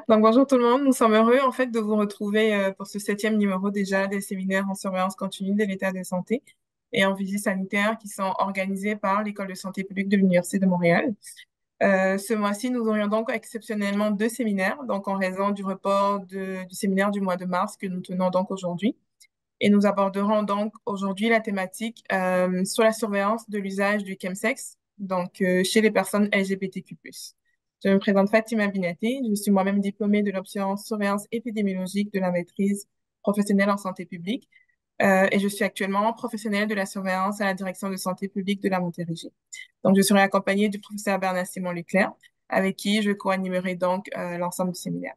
Donc, bonjour tout le monde. Nous sommes heureux en fait de vous retrouver pour ce septième numéro déjà des séminaires en surveillance continue de l'état de santé et en visite sanitaire qui sont organisés par l'École de santé publique de l'Université de Montréal. Ce mois-ci, nous aurions donc exceptionnellement deux séminaires, donc en raison du report du séminaire du mois de mars que nous tenons donc aujourd'hui. Et nous aborderons donc aujourd'hui la thématique sur la surveillance de l'usage du chemsex, donc chez les personnes LGBTQ+. Je me présente Fatima Binati, je suis moi-même diplômée de l'option surveillance épidémiologique de la maîtrise professionnelle en santé publique et je suis actuellement professionnelle de la surveillance à la direction de santé publique de la Montérégie. Donc, je serai accompagnée du professeur Bernard Simon Leclerc, avec qui je co-animerai donc l'ensemble du séminaire.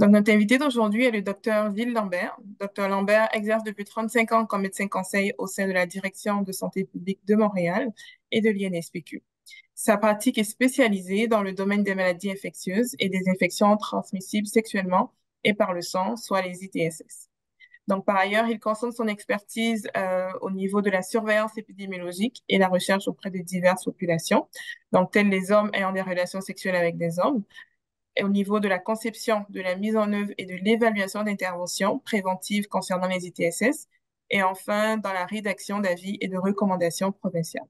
Donc, notre invité d'aujourd'hui est le docteur Gilles Lambert. Docteur Lambert exerce depuis 35 ans comme médecin conseil au sein de la Direction de santé publique de Montréal et de l'INSPQ. Sa pratique est spécialisée dans le domaine des maladies infectieuses et des infections transmissibles sexuellement et par le sang, soit les ITSS. Donc, par ailleurs, il concentre son expertise au niveau de la surveillance épidémiologique et la recherche auprès de diverses populations, donc telles les hommes ayant des relations sexuelles avec des hommes, et au niveau de la conception, de la mise en œuvre et de l'évaluation d'interventions préventives concernant les ITSS, et enfin dans la rédaction d'avis et de recommandations provinciales.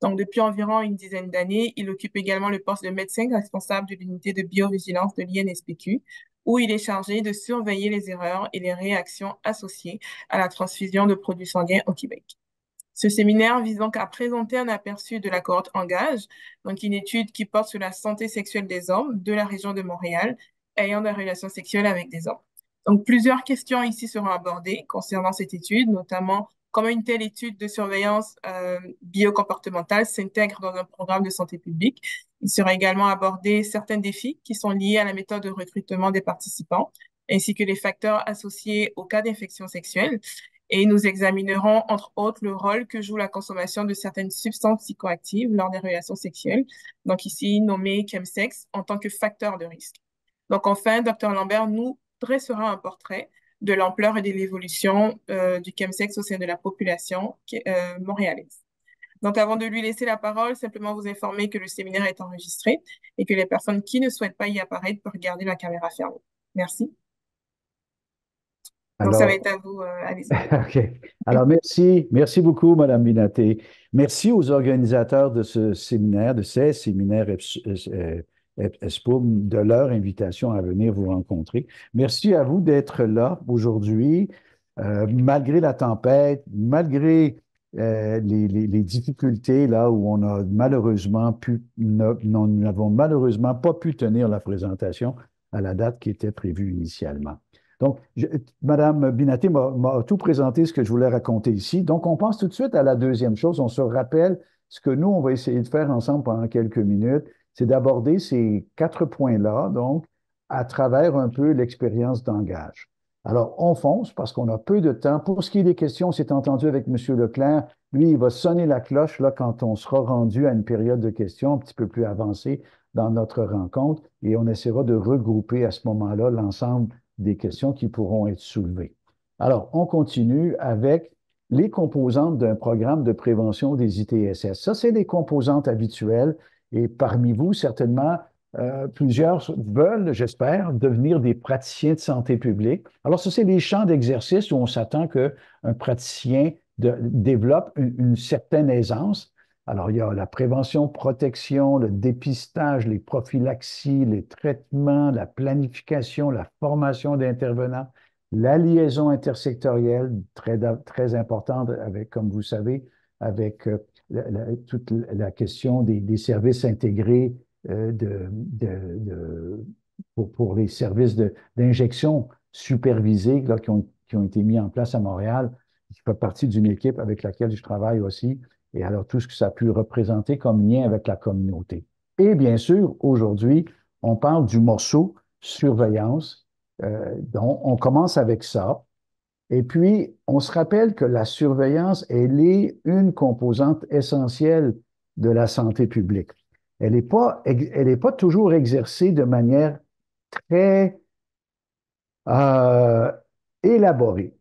Donc, depuis environ une dizaine d'années, il occupe également le poste de médecin responsable de l'unité de biovigilance de l'INSPQ, où il est chargé de surveiller les erreurs et les réactions associées à la transfusion de produits sanguins au Québec. Ce séminaire vise donc à présenter un aperçu de la cohorte Engage, donc une étude qui porte sur la santé sexuelle des hommes de la région de Montréal ayant des relations sexuelles avec des hommes. Donc, plusieurs questions ici seront abordées concernant cette étude, notamment comment une telle étude de surveillance biocomportementale s'intègre dans un programme de santé publique. Il sera également abordé certains défis qui sont liés à la méthode de recrutement des participants, ainsi que les facteurs associés au cas d'infection sexuelle. Et nous examinerons, entre autres, le rôle que joue la consommation de certaines substances psychoactives lors des relations sexuelles, donc ici nommé chemsex, en tant que facteur de risque. Donc enfin, Dr Lambert nous dressera un portrait de l'ampleur et de l'évolution du chemsex au sein de la population montréalaise. Donc avant de lui laisser la parole, simplement vous informer que le séminaire est enregistré et que les personnes qui ne souhaitent pas y apparaître peuvent regarder la caméra fermée. Merci. Donc ça va être Alors, à vous, allez-y. OK. Alors, merci beaucoup, Madame Binaté. Merci aux organisateurs de ce séminaire, de ces séminaires ESPOM, de leur invitation à venir vous rencontrer. Merci à vous d'être là aujourd'hui, malgré la tempête, malgré les difficultés là où on a malheureusement nous n'avons malheureusement pas pu tenir la présentation à la date qui était prévue initialement. Donc, Madame Binaté m'a tout présenté ce que je voulais raconter ici. Donc, on passe tout de suite à la deuxième chose. On se rappelle ce que nous, on va essayer de faire ensemble pendant quelques minutes, c'est d'aborder ces quatre points-là, donc, à travers un peu l'expérience d'engage. Alors, on fonce parce qu'on a peu de temps. Pour ce qui est des questions, on s'est entendu avec M. Leclerc. Lui, il va sonner la cloche là, quand on sera rendu à une période de questions un petit peu plus avancée dans notre rencontre et on essaiera de regrouper à ce moment-là l'ensemble des questions qui pourront être soulevées. Alors, on continue avec les composantes d'un programme de prévention des ITSS. Ça, c'est les composantes habituelles et parmi vous, certainement, plusieurs veulent, j'espère, devenir des praticiens de santé publique. Alors, ça, c'est les champs d'exercice où on s'attend qu'un praticien développe une certaine aisance. Alors, il y a la prévention, protection, le dépistage, les prophylaxies, les traitements, la planification, la formation d'intervenants, la liaison intersectorielle, très importante avec, comme vous savez, avec toute la question des services intégrés pour les services d'injection supervisés là, qui ont été mis en place à Montréal, qui fait partie d'une équipe avec laquelle je travaille aussi et alors tout ce que ça a pu représenter comme lien avec la communauté. Et bien sûr, aujourd'hui, on parle du morceau surveillance, donc on commence avec ça. Et puis, on se rappelle que la surveillance, elle est une composante essentielle de la santé publique. Elle est pas toujours exercée de manière très euh, élaborée.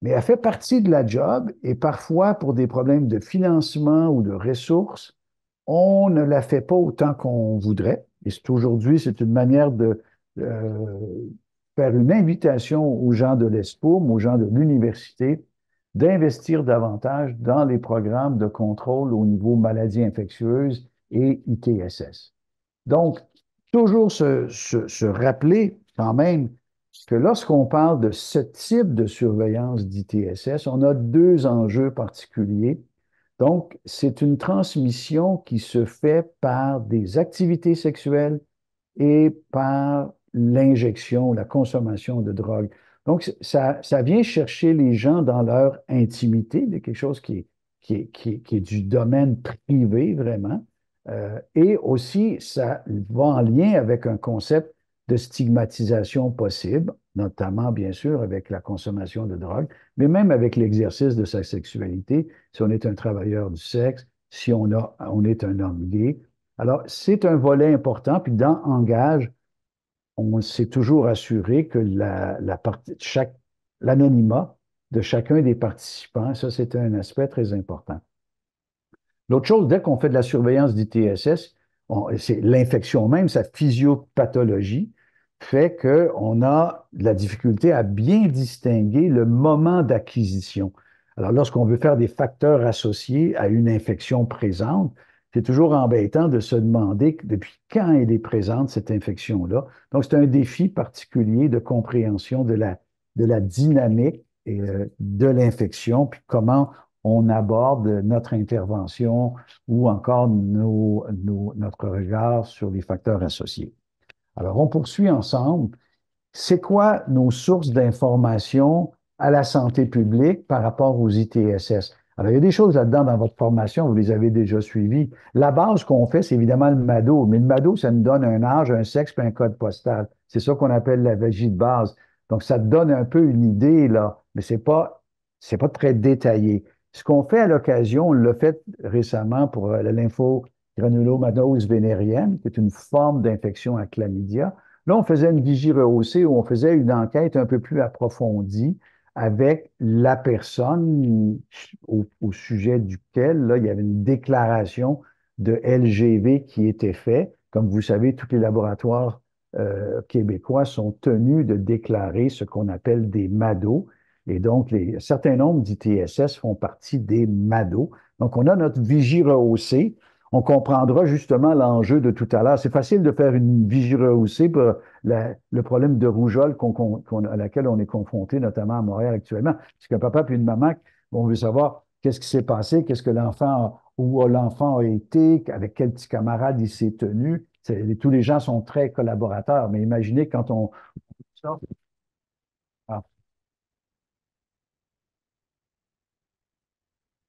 Mais elle fait partie de la job et parfois, pour des problèmes de financement ou de ressources, on ne la fait pas autant qu'on voudrait. Et aujourd'hui, c'est une manière faire une invitation aux gens de l'ESPOM, aux gens de l'université, d'investir davantage dans les programmes de contrôle au niveau maladies infectieuses et ITSS. Donc, toujours se rappeler quand même que lorsqu'on parle de ce type de surveillance d'ITSS, on a deux enjeux particuliers. Donc, c'est une transmission qui se fait par des activités sexuelles et par l'injection, la consommation de drogue. Donc, ça vient chercher les gens dans leur intimité, de quelque chose qui est du domaine privé, vraiment. Et aussi, ça va en lien avec un concept de stigmatisation possible, notamment, bien sûr, avec la consommation de drogue, mais même avec l'exercice de sa sexualité, si on est un travailleur du sexe, si on est un homme gay. Alors, c'est un volet important. Puis dans Engage, on s'est toujours assuré que l'anonymat de chacun des participants, ça, c'était un aspect très important. L'autre chose, dès qu'on fait de la surveillance d'ITSS, c'est l'infection même, sa physiopathologie, fait qu'on a de la difficulté à bien distinguer le moment d'acquisition. Alors, lorsqu'on veut faire des facteurs associés à une infection présente, c'est toujours embêtant de se demander depuis quand elle est présente, cette infection-là. Donc, c'est un défi particulier de compréhension de la dynamique et, de l'infection, puis comment on aborde notre intervention ou encore notre regard sur les facteurs associés. Alors, on poursuit ensemble. C'est quoi nos sources d'information à la santé publique par rapport aux ITSS? Alors, il y a des choses là-dedans dans votre formation, vous les avez déjà suivies. La base qu'on fait, c'est évidemment le MADO, mais le MADO, ça nous donne un âge, un sexe puis un code postal. C'est ça qu'on appelle la VAGI de base. Donc, ça te donne un peu une idée, là, mais c'est pas très détaillé. Ce qu'on fait à l'occasion, on l'a fait récemment pour la lymphogranulomatose vénérienne, qui est une forme d'infection à chlamydia. Là, on faisait une vigie rehaussée où on faisait une enquête un peu plus approfondie avec la personne au sujet duquel là, il y avait une déclaration de LGV qui était faite. Comme vous savez, tous les laboratoires québécois sont tenus de déclarer ce qu'on appelle des MADO. Et donc, un certain nombre d'ITSS font partie des MADO. Donc, on a notre vigie rehaussée. On comprendra justement l'enjeu de tout à l'heure. C'est facile de faire une vigie rehaussée pour le problème de rougeole à laquelle on est confronté, notamment à Montréal actuellement. Parce qu'un papa puis une maman, on veut savoir qu'est-ce qui s'est passé, qu'est-ce que où l'enfant a été, avec quel petit camarade il s'est tenu. Tous les gens sont très collaborateurs, mais imaginez quand on... Ah,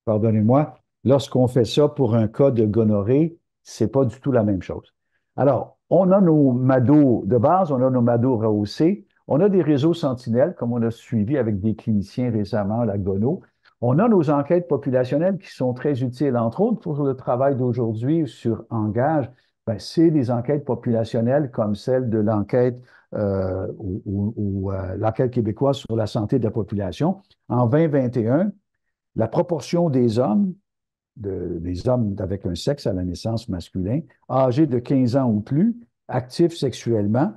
pardonnez-moi, lorsqu'on fait ça pour un cas de gonorrhée, c'est pas du tout la même chose. Alors, on a nos MADO de base, on a nos MADO rehaussés, on a des réseaux sentinelles, comme on a suivi avec des cliniciens récemment, la Gono. On a nos enquêtes populationnelles qui sont très utiles, entre autres pour le travail d'aujourd'hui sur Engage. Ben, c'est des enquêtes populationnelles comme celle de l'enquête l'enquête québécoise sur la santé de la population. En 2021, la proportion des hommes avec un sexe à la naissance masculin, âgés de 15 ans ou plus, actifs sexuellement,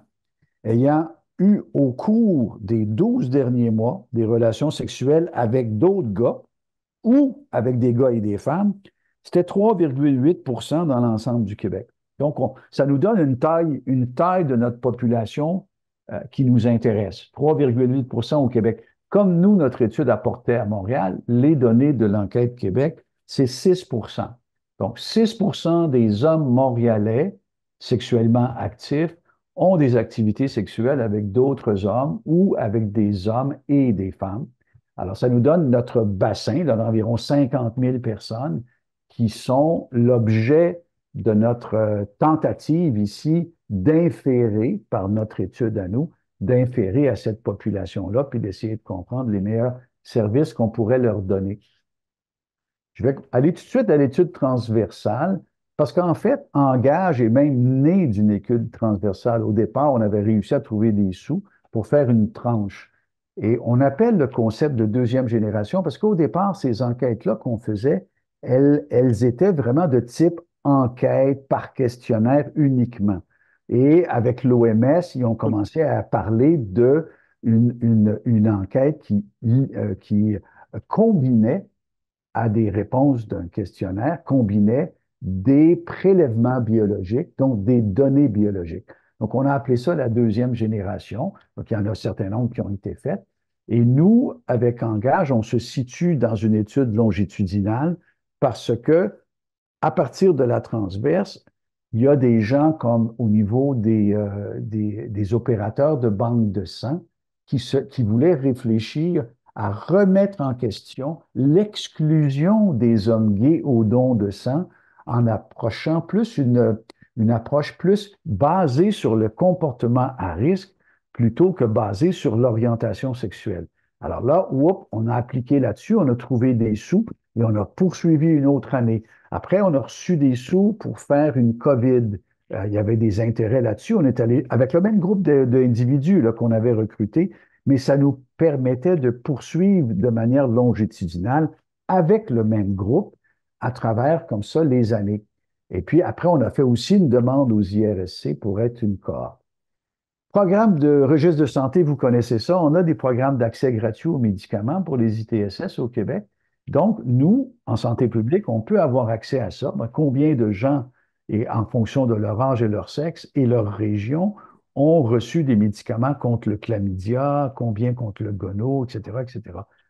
ayant eu au cours des 12 derniers mois des relations sexuelles avec d'autres gars ou avec des gars et des femmes, c'était 3,8 dans l'ensemble du Québec. Donc, ça nous donne une taille de notre population qui nous intéresse. 3,8 au Québec. Comme nous, notre étude apportait à Montréal, les données de l'enquête Québec, c'est 6. Donc, 6 des hommes montréalais sexuellement actifs ont des activités sexuelles avec d'autres hommes ou avec des hommes et des femmes. Alors, ça nous donne notre bassin d'environ 50 000 personnes qui sont l'objet de notre tentative ici d'inférer, par notre étude à nous, d'inférer à cette population-là, puis d'essayer de comprendre les meilleurs services qu'on pourrait leur donner. Je vais aller tout de suite à l'étude transversale, parce qu'en fait, Engage est même né d'une étude transversale. Au départ, on avait réussi à trouver des sous pour faire une tranche. Et on appelle le concept de deuxième génération parce qu'au départ, ces enquêtes-là qu'on faisait, elles étaient vraiment de type enquête par questionnaire uniquement. Et avec l'OMS, ils ont commencé à parler de une enquête qui combinait à des réponses d'un questionnaire, combinait des prélèvements biologiques, donc des données biologiques. Donc, on a appelé ça la deuxième génération. Donc, il y en a un certain nombre qui ont été faites. Et nous, avec Engage, on se situe dans une étude longitudinale parce que à partir de la transverse, il y a des gens comme au niveau des opérateurs de banques de sang qui voulaient réfléchir à remettre en question l'exclusion des hommes gays au don de sang en approchant plus une approche plus basée sur le comportement à risque plutôt que basée sur l'orientation sexuelle. Alors là, on a appliqué là-dessus, on a trouvé des sous et on a poursuivi une autre année. Après, on a reçu des sous pour faire une COVID. Il y avait des intérêts là-dessus. On est allé avec le même groupe d'individus qu'on avait recruté, mais ça nous permettait de poursuivre de manière longitudinale avec le même groupe à travers comme ça les années. Et puis après, on a fait aussi une demande aux IRSC pour être une cohorte. Programme de registre de santé, vous connaissez ça. On a des programmes d'accès gratuit aux médicaments pour les ITSS au Québec. Donc, nous, en santé publique, on peut avoir accès à ça. Ben, combien de gens, et en fonction de leur âge et leur sexe et leur région, ont reçu des médicaments contre le chlamydia, combien contre le gono, etc., etc.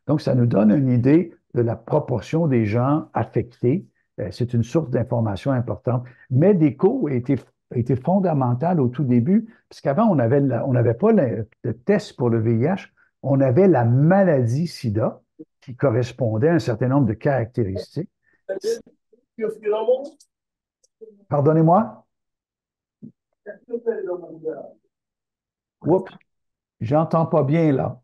Donc, ça nous donne une idée de la proportion des gens affectés. C'est une source d'information importante. Medeco a été fondamental au tout début, parce qu'avant, on n'avait pas le test pour le VIH, on avait la maladie SIDA qui correspondait à un certain nombre de caractéristiques. Pardonnez-moi? Oups, j'entends pas bien là.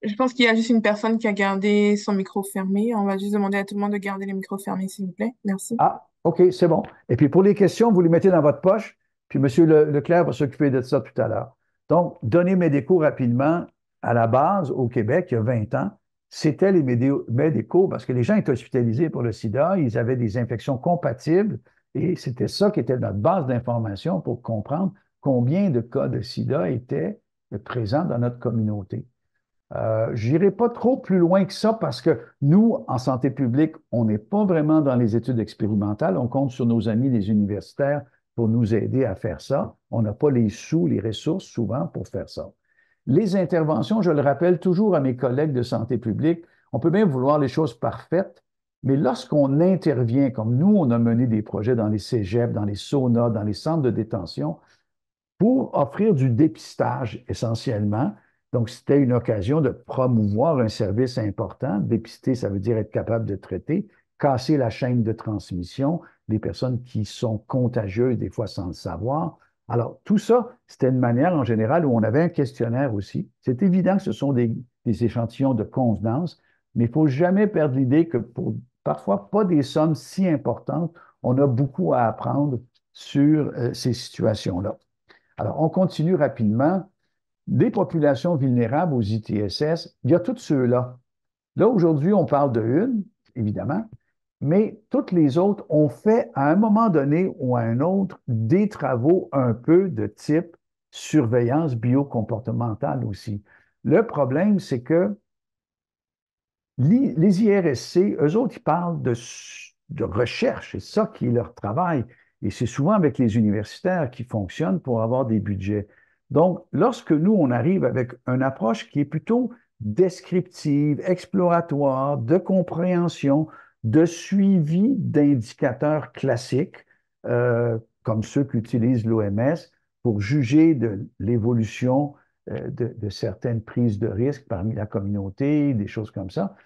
Je pense qu'il y a juste une personne qui a gardé son micro fermé. On va juste demander à tout le monde de garder les micros fermés, s'il vous plaît. Merci. Ah, OK, c'est bon. Et puis pour les questions, vous les mettez dans votre poche, puis M. Leclerc va s'occuper de ça tout à l'heure. Donc, données médicaux rapidement, à la base, au Québec, il y a 20 ans, c'était les médicaux parce que les gens étaient hospitalisés pour le sida, ils avaient des infections compatibles et c'était ça qui était notre base d'information pour comprendre combien de cas de sida étaient présents dans notre communauté. Je n'irai pas trop plus loin que ça parce que nous, en santé publique, on n'est pas vraiment dans les études expérimentales. On compte sur nos amis les universitaires pour nous aider à faire ça. On n'a pas les sous, les ressources souvent pour faire ça. Les interventions, je le rappelle toujours à mes collègues de santé publique, on peut bien vouloir les choses parfaites, mais lorsqu'on intervient, comme nous, on a mené des projets dans les cégeps, dans les saunas, dans les centres de détention, pour offrir du dépistage essentiellement. Donc, c'était une occasion de promouvoir un service important. Dépister, ça veut dire être capable de traiter, casser la chaîne de transmission des personnes qui sont contagieuses, des fois sans le savoir. Alors, tout ça, c'était une manière en général où on avait un questionnaire aussi. C'est évident que ce sont des échantillons de convenance, mais il ne faut jamais perdre l'idée que pour parfois pas des sommes si importantes, on a beaucoup à apprendre sur ces situations-là. Alors, on continue rapidement. Des populations vulnérables aux ITSS, il y a tous ceux-là. Là, aujourd'hui, on parle de une, évidemment, mais toutes les autres ont fait à un moment donné ou à un autre des travaux un peu de type surveillance biocomportementale aussi. Le problème, c'est que les IRSC, eux autres, ils parlent de recherche, c'est ça qui est leur travail. Et c'est souvent avec les universitaires qui fonctionnent pour avoir des budgets. Donc, lorsque nous, on arrive avec une approche qui est plutôt descriptive, exploratoire, de compréhension, de suivi d'indicateurs classiques, comme ceux qu'utilise l'OMS, pour juger de l'évolution de certaines prises de risques parmi la communauté, des choses comme ça,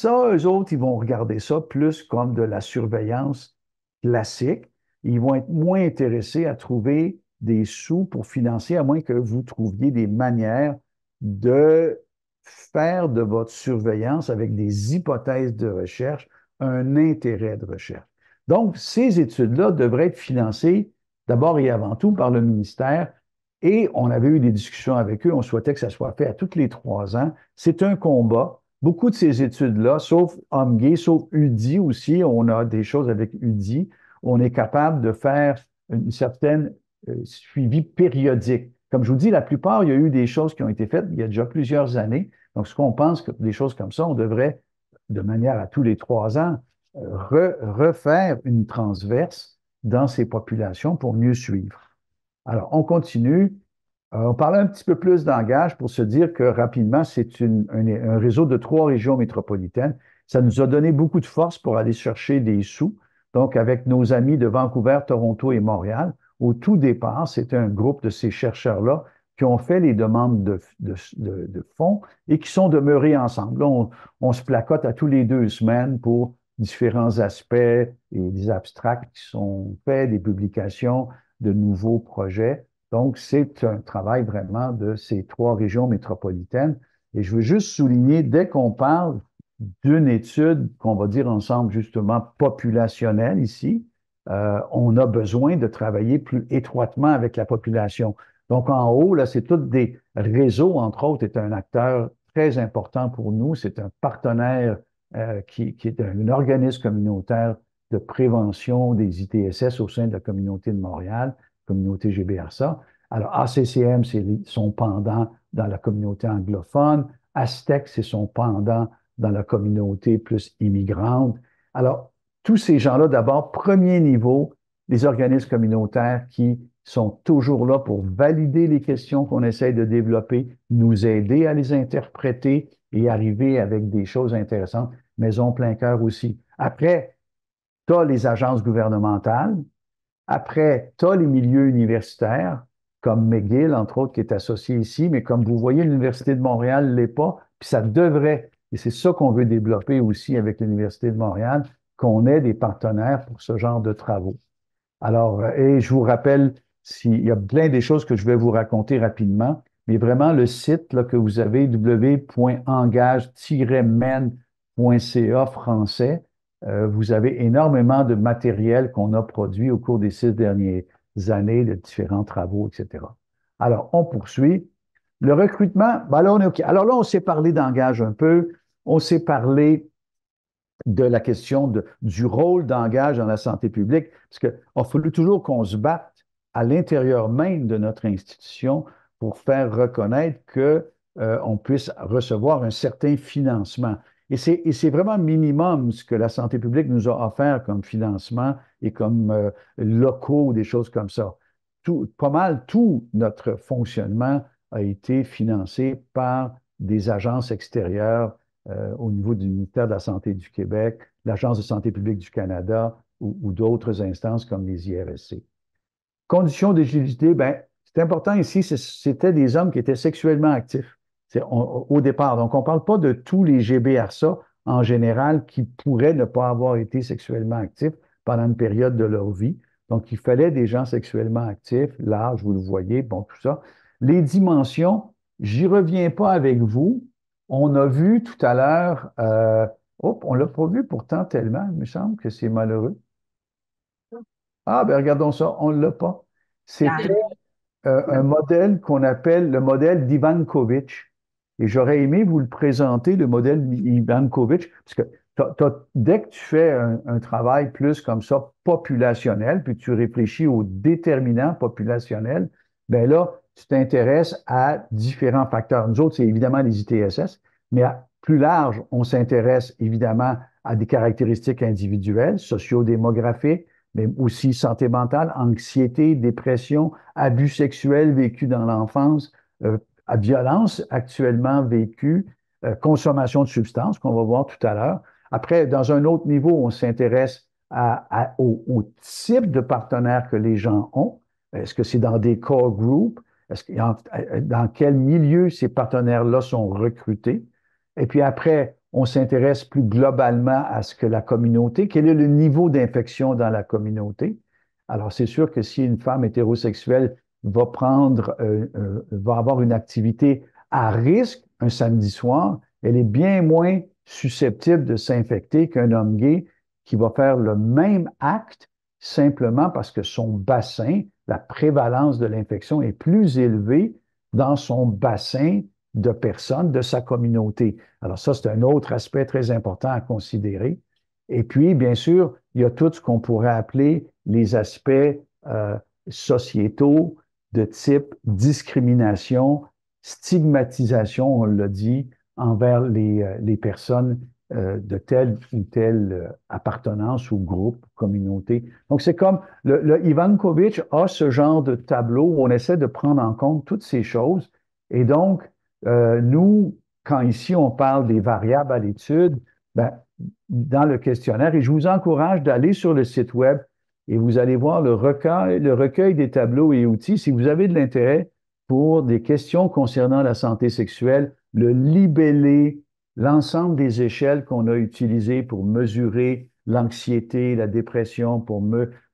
eux autres, ils vont regarder ça plus comme de la surveillance classique. Ils vont être moins intéressés à trouver des sous pour financer, à moins que vous trouviez des manières de faire de votre surveillance avec des hypothèses de recherche un intérêt de recherche. Donc, ces études-là devraient être financées d'abord et avant tout par le ministère et on avait eu des discussions avec eux. On souhaitait que ça soit fait à tous les 3 ans. C'est un combat. Beaucoup de ces études-là, sauf homme gay, sauf UDI aussi, on a des choses avec UDI, on est capable de faire une certaine suivi périodique. Comme je vous dis, la plupart, il y a eu des choses qui ont été faites il y a déjà plusieurs années. Donc, ce qu'on pense que des choses comme ça, on devrait, de manière à tous les 3 ans, refaire une transverse dans ces populations pour mieux suivre. Alors, on continue. On parlait un petit peu plus d'engagement pour se dire que rapidement, c'est un réseau de 3 régions métropolitaines. Ça nous a donné beaucoup de force pour aller chercher des sous. Donc, avec nos amis de Vancouver, Toronto et Montréal, au tout départ, c'était un groupe de ces chercheurs-là qui ont fait les demandes de fonds et qui sont demeurés ensemble. Là, on se placote à tous les 2 semaines pour différents aspects et des abstracts qui sont faits, des publications de nouveaux projets. Donc, c'est un travail vraiment de ces 3 régions métropolitaines. Et je veux juste souligner, dès qu'on parle d'une étude qu'on va dire ensemble justement populationnelle ici, on a besoin de travailler plus étroitement avec la population. Donc, en haut, là, c'est tous des réseaux, entre autres, est un acteur très important pour nous. C'est un partenaire qui est un organisme communautaire de prévention des ITSS au sein de la communauté de Montréal, communauté GBRSA. Alors, ACCM, c'est son pendant dans la communauté anglophone. Aztec, c'est son pendant dans la communauté plus immigrante. Alors, tous ces gens-là, d'abord, premier niveau, les organismes communautaires qui sont toujours là pour valider les questions qu'on essaye de développer, nous aider à les interpréter et arriver avec des choses intéressantes. Maison Plein Cœur aussi. Après, tu as les agences gouvernementales. Après, tu as les milieux universitaires, comme McGill, entre autres, qui est associé ici, mais comme vous voyez, l'Université de Montréal ne l'est pas, puis ça devrait. Et c'est ça qu'on veut développer aussi avec l'Université de Montréal, qu'on ait des partenaires pour ce genre de travaux. Alors, et je vous rappelle, il y a plein des choses que je vais vous raconter rapidement, mais vraiment le site là, que vous avez, www.engage-men.ca français, vous avez énormément de matériel qu'on a produit au cours des 6 dernières années, de différents travaux, etc. Alors, on poursuit. Le recrutement, ben là, on est OK. Alors là, on s'est parlé d'engage un peu, on s'est parlé de la question du rôle d'engagement dans la santé publique, parce qu'il a fallu toujours qu'on se batte à l'intérieur même de notre institution pour faire reconnaître que, on puisse recevoir un certain financement. Et c'est vraiment minimum ce que la santé publique nous a offert comme financement et comme locaux, des choses comme ça. Pas mal tout notre fonctionnement a été financé par des agences extérieures au niveau du ministère de la Santé du Québec, l'Agence de santé publique du Canada ou d'autres instances comme les IRSC. Conditions d'éligibilité, ben, c'est important ici, c'était des hommes qui étaient sexuellement actifs au départ. Donc, on ne parle pas de tous les GBRSA en général qui pourraient ne pas avoir été sexuellement actifs pendant une période de leur vie. Donc, il fallait des gens sexuellement actifs, l'âge, vous le voyez, bon, tout ça. Les dimensions, j'y reviens pas avec vous. On a vu tout à l'heure, on ne l'a pas vu pourtant tellement, il me semble que c'est malheureux. Ah, ben regardons ça, on ne l'a pas. C'était un modèle qu'on appelle le modèle d'Ivankovic. Et j'aurais aimé vous le présenter, le modèle d'Ivankovic, parce que dès que tu fais un travail plus comme ça, populationnel, puis tu réfléchis aux déterminants populationnels, ben là, tu t'intéresses à différents facteurs. Nous autres, c'est évidemment les ITSS, mais à plus large, on s'intéresse évidemment à des caractéristiques individuelles, sociodémographiques, mais aussi santé mentale, anxiété, dépression, abus sexuels vécus dans l'enfance, à violence actuellement vécue, consommation de substances qu'on va voir tout à l'heure. Après, dans un autre niveau, on s'intéresse au type de partenaires que les gens ont. Est-ce que c'est dans des core groups? Dans quel milieu ces partenaires-là sont recrutés? Et puis après, on s'intéresse plus globalement à ce que la communauté, quel est le niveau d'infection dans la communauté. Alors, c'est sûr que si une femme hétérosexuelle va avoir une activité à risque un samedi soir, elle est bien moins susceptible de s'infecter qu'un homme gay qui va faire le même acte simplement parce que son bassin, la prévalence de l'infection est plus élevée dans son bassin de personnes de sa communauté. Alors ça, c'est un autre aspect très important à considérer. Et puis, bien sûr, il y a tout ce qu'on pourrait appeler les aspects sociétaux de type discrimination, stigmatisation, on l'a dit, envers les personnes de telle ou telle appartenance ou groupe, communauté. Donc, c'est comme le Ivankovitch a ce genre de tableau où on essaie de prendre en compte toutes ces choses. Et donc, nous, quand ici on parle des variables à l'étude, ben, dans le questionnaire, et je vous encourage d'aller sur le site web et vous allez voir le recueil des tableaux et outils. Si vous avez de l'intérêt pour des questions concernant la santé sexuelle, le libellé, l'ensemble des échelles qu'on a utilisées pour mesurer l'anxiété, la dépression, pour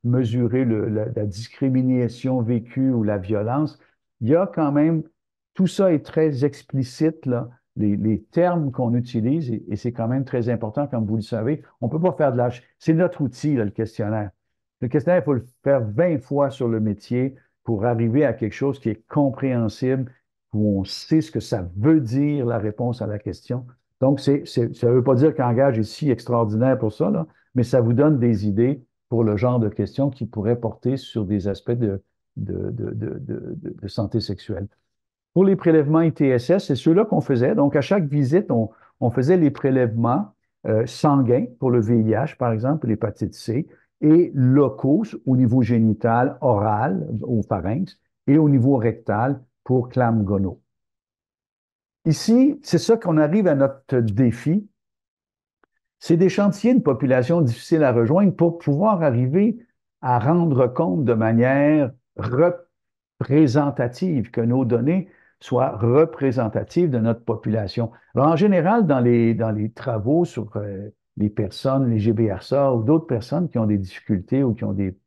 mesurer la discrimination vécue ou la violence, il y a quand même, tout ça est très explicite, là, les termes qu'on utilise, et c'est quand même très important, comme vous le savez. On ne peut pas faire de l'âge. C'est notre outil, là, le questionnaire. Le questionnaire, il faut le faire 20 fois sur le métier pour arriver à quelque chose qui est compréhensible, où on sait ce que ça veut dire, la réponse à la question. Donc, ça ne veut pas dire qu'Engage est si extraordinaire pour ça, là, mais ça vous donne des idées pour le genre de questions qui pourraient porter sur des aspects de santé sexuelle. Pour les prélèvements ITSS, c'est ceux-là qu'on faisait. Donc, à chaque visite, on faisait les prélèvements sanguins pour le VIH, par exemple, l'hépatite C, et locaux au niveau génital, oral, au pharynx, et au niveau rectal pour chlamygono. Ici, c'est ça qu'on arrive à notre défi. C'est d'échantiller une population difficile à rejoindre pour pouvoir arriver à rendre compte de manière représentative, que nos données soient représentatives de notre population. Alors, en général, dans les travaux sur les personnes, les GBRSA ou d'autres personnes qui ont des difficultés ou qui ont des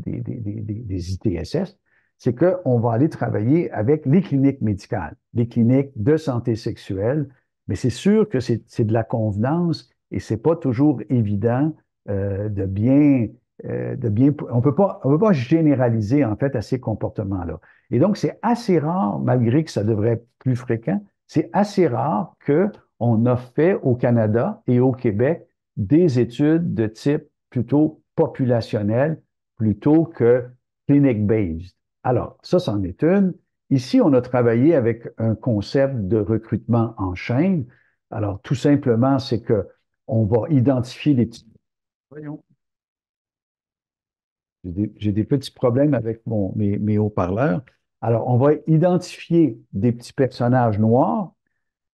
ITSS, c'est qu'on va aller travailler avec les cliniques médicales, les cliniques de santé sexuelle, mais c'est sûr que c'est de la convenance et c'est pas toujours évident on peut pas généraliser en fait à ces comportements-là. Et donc, c'est assez rare, malgré que ça devrait être plus fréquent, c'est assez rare qu'on a fait au Canada et au Québec des études de type plutôt populationnel plutôt que clinic-based. Alors, ça, c'en est une. Ici, on a travaillé avec un concept de recrutement en chaîne. Alors, tout simplement, c'est que on va identifier les petits. Voyons. J'ai des petits problèmes avec mes haut-parleurs. Alors, on va identifier des petits personnages noirs.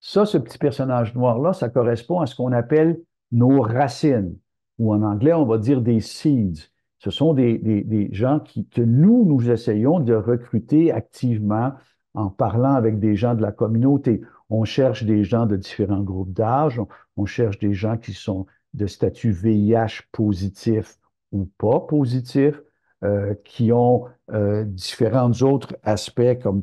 Ça, ce petit personnage noir-là, ça correspond à ce qu'on appelle nos racines, ou en anglais, on va dire des seeds. Ce sont des gens que nous essayons de recruter activement en parlant avec des gens de la communauté. On cherche des gens de différents groupes d'âge, on cherche des gens qui sont de statut VIH positif ou pas positif, qui ont différents autres aspects comme,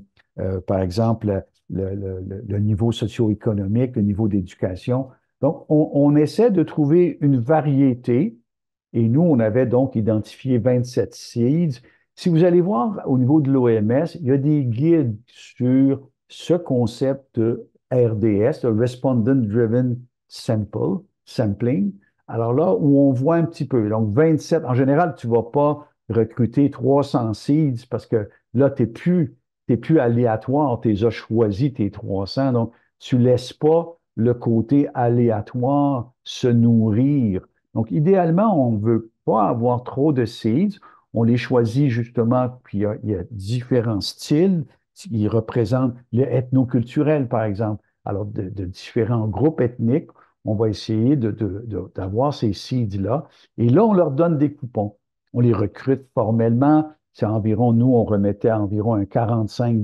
par exemple, le niveau socio-économique, le niveau d'éducation. Donc, on essaie de trouver une variété et nous, on avait donc identifié 27 seeds. Si vous allez voir au niveau de l'OMS, il y a des guides sur ce concept de RDS, le Respondent Driven Sampling. Alors là, où on voit un petit peu. Donc, 27, en général, tu ne vas pas recruter 300 seeds parce que là, tu n'es plus aléatoire, tu les as choisis, tes 300. Donc, tu ne laisses pas le côté aléatoire se nourrir. Donc, idéalement, on ne veut pas avoir trop de seeds. On les choisit justement, puis il y a différents styles qui représentent le ethnoculturel, par exemple. Alors, de différents groupes ethniques, on va essayer d'avoir ces seeds-là. Et là, on leur donne des coupons. On les recrute formellement. C'est environ, nous, on remettait environ un 45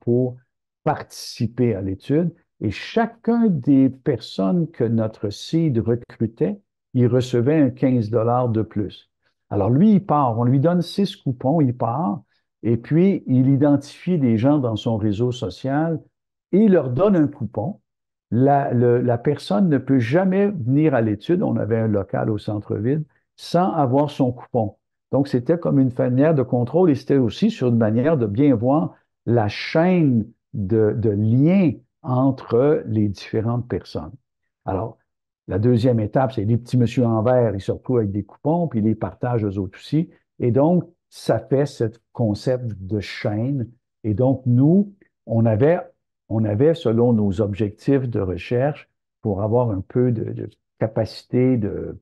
pour participer à l'étude. Et chacun des personnes que notre seed recrutait, il recevait un 15 de plus. Alors lui, il part, on lui donne 6 coupons, il part, et puis il identifie des gens dans son réseau social et il leur donne un coupon. La personne ne peut jamais venir à l'étude, on avait un local au centre-ville, sans avoir son coupon. Donc c'était comme une manière de contrôle et c'était aussi sur une manière de bien voir la chaîne de lien entre les différentes personnes. Alors, la deuxième étape, c'est les petits messieurs en vert, ils se retrouvent avec des coupons, puis ils les partagent eux autres aussi. Et donc, ça fait ce concept de chaîne. Et donc, nous, on avait, on avait, selon nos objectifs de recherche, pour avoir un peu de capacité de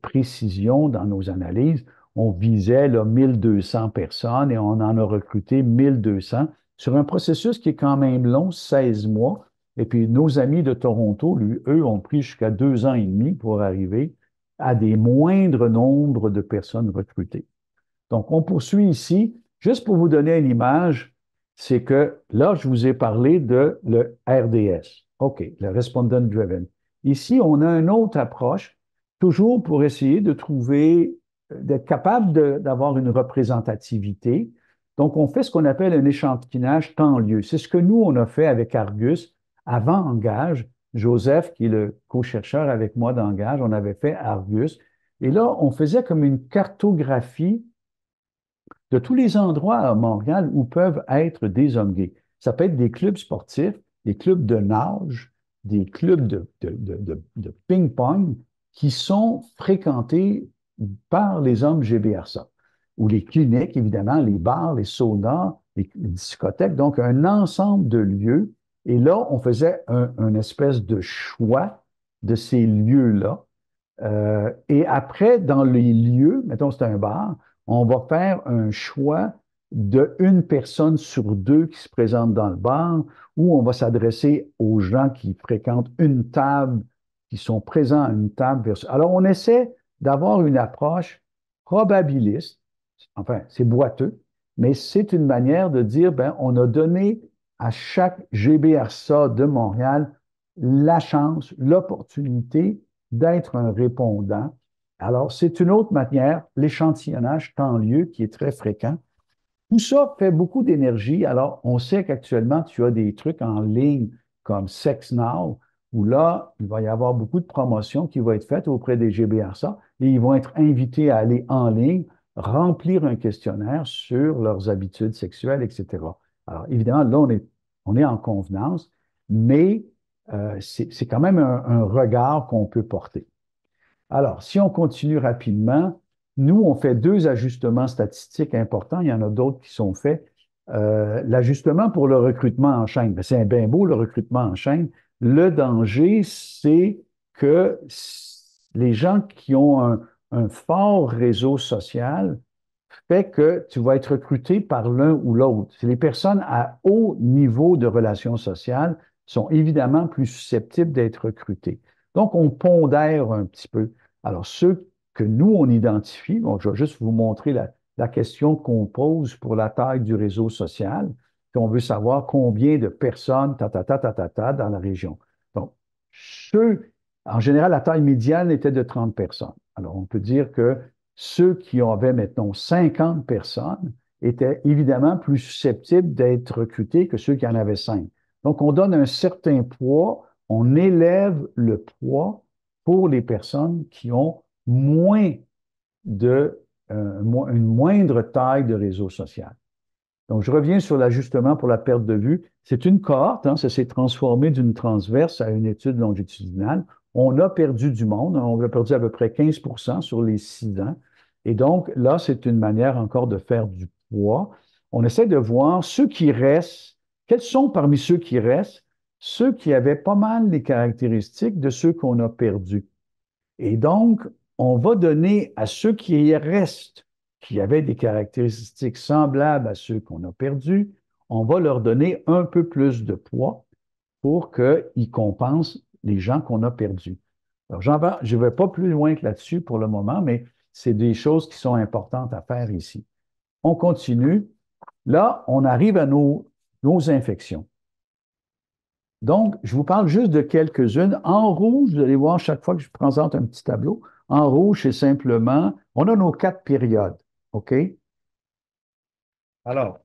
précision dans nos analyses, on visait là, 1200 personnes et on en a recruté 1200 sur un processus qui est quand même long, 16 mois. Et puis, nos amis de Toronto, lui, eux, ont pris jusqu'à 2 ans et demi pour arriver à des moindres nombres de personnes recrutées. Donc, on poursuit ici. Juste pour vous donner une image, c'est que là, je vous ai parlé de le RDS. OK, le Respondent Driven. Ici, on a une autre approche, toujours pour essayer de trouver, d'être capable d'avoir une représentativité. Donc, on fait ce qu'on appelle un échantillonnage temps-lieu. C'est ce que nous, on a fait avec Argus avant Engage. Joseph, qui est le co-chercheur avec moi d'Engage, on avait fait Argus. Et là, on faisait comme une cartographie de tous les endroits à Montréal où peuvent être des hommes gays. Ça peut être des clubs sportifs, des clubs de nage, des clubs de ping-pong qui sont fréquentés par les hommes GBRSA, ou les cliniques, évidemment, les bars, les saunas, les discothèques, donc un ensemble de lieux. Et là, on faisait un espèce de choix de ces lieux-là et après, dans les lieux, mettons c'est un bar, on va faire un choix de une personne sur deux qui se présente dans le bar, où on va s'adresser aux gens qui fréquentent une table, qui sont présents à une table. Alors, on essaie d'avoir une approche probabiliste. Enfin, c'est boiteux, mais c'est une manière de dire, ben, on a donné à chaque GBRSA de Montréal la chance, l'opportunité d'être un répondant. Alors, c'est une autre manière, l'échantillonnage temps-lieu qui est très fréquent. Tout ça fait beaucoup d'énergie. Alors, on sait qu'actuellement, tu as des trucs en ligne comme SexNow, où là, il va y avoir beaucoup de promotions qui vont être faites auprès des GBRSA et ils vont être invités à aller en ligne, remplir un questionnaire sur leurs habitudes sexuelles, etc. Alors, évidemment, là, on est en convenance, mais c'est quand même un regard qu'on peut porter. Alors, si on continue rapidement, nous, on fait deux ajustements statistiques importants. Il y en a d'autres qui sont faits. L'ajustement pour le recrutement en chaîne, ben, c'est bien beau le recrutement en chaîne. Le danger, c'est que les gens qui ont un fort réseau social fait que tu vas être recruté par l'un ou l'autre. Les personnes à haut niveau de relations sociales sont évidemment plus susceptibles d'être recrutées. Donc, on pondère un petit peu. Alors, ceux que nous, on identifie, bon, je vais juste vous montrer la question qu'on pose pour la taille du réseau social, puis on veut savoir combien de personnes, dans la région. Donc, ceux, en général, la taille médiane était de 30 personnes. Alors, on peut dire que ceux qui avaient, maintenant 50 personnes étaient évidemment plus susceptibles d'être recrutés que ceux qui en avaient 5. Donc, on donne un certain poids, on élève le poids pour les personnes qui ont moins une moindre taille de réseau social. Donc, je reviens sur l'ajustement pour la perte de vue. C'est une cohorte, hein, ça s'est transformé d'une transverse à une étude longitudinale. On a perdu du monde, on a perdu à peu près 15 sur les 6 ans. Et donc, là, c'est une manière encore de faire du poids. On essaie de voir ceux qui restent, quels sont parmi ceux qui restent, ceux qui avaient pas mal les caractéristiques de ceux qu'on a perdus. Et donc, on va donner à ceux qui restent, qui avaient des caractéristiques semblables à ceux qu'on a perdus, on va leur donner un peu plus de poids pour qu'ils compensent les gens qu'on a perdus. Alors, je ne vais pas plus loin que là-dessus pour le moment, mais c'est des choses qui sont importantes à faire ici. On continue. Là, on arrive à nos infections. Donc, je vous parle juste de quelques-unes. En rouge, vous allez voir chaque fois que je présente un petit tableau, en rouge, c'est simplement, on a nos 4 périodes, OK? Alors,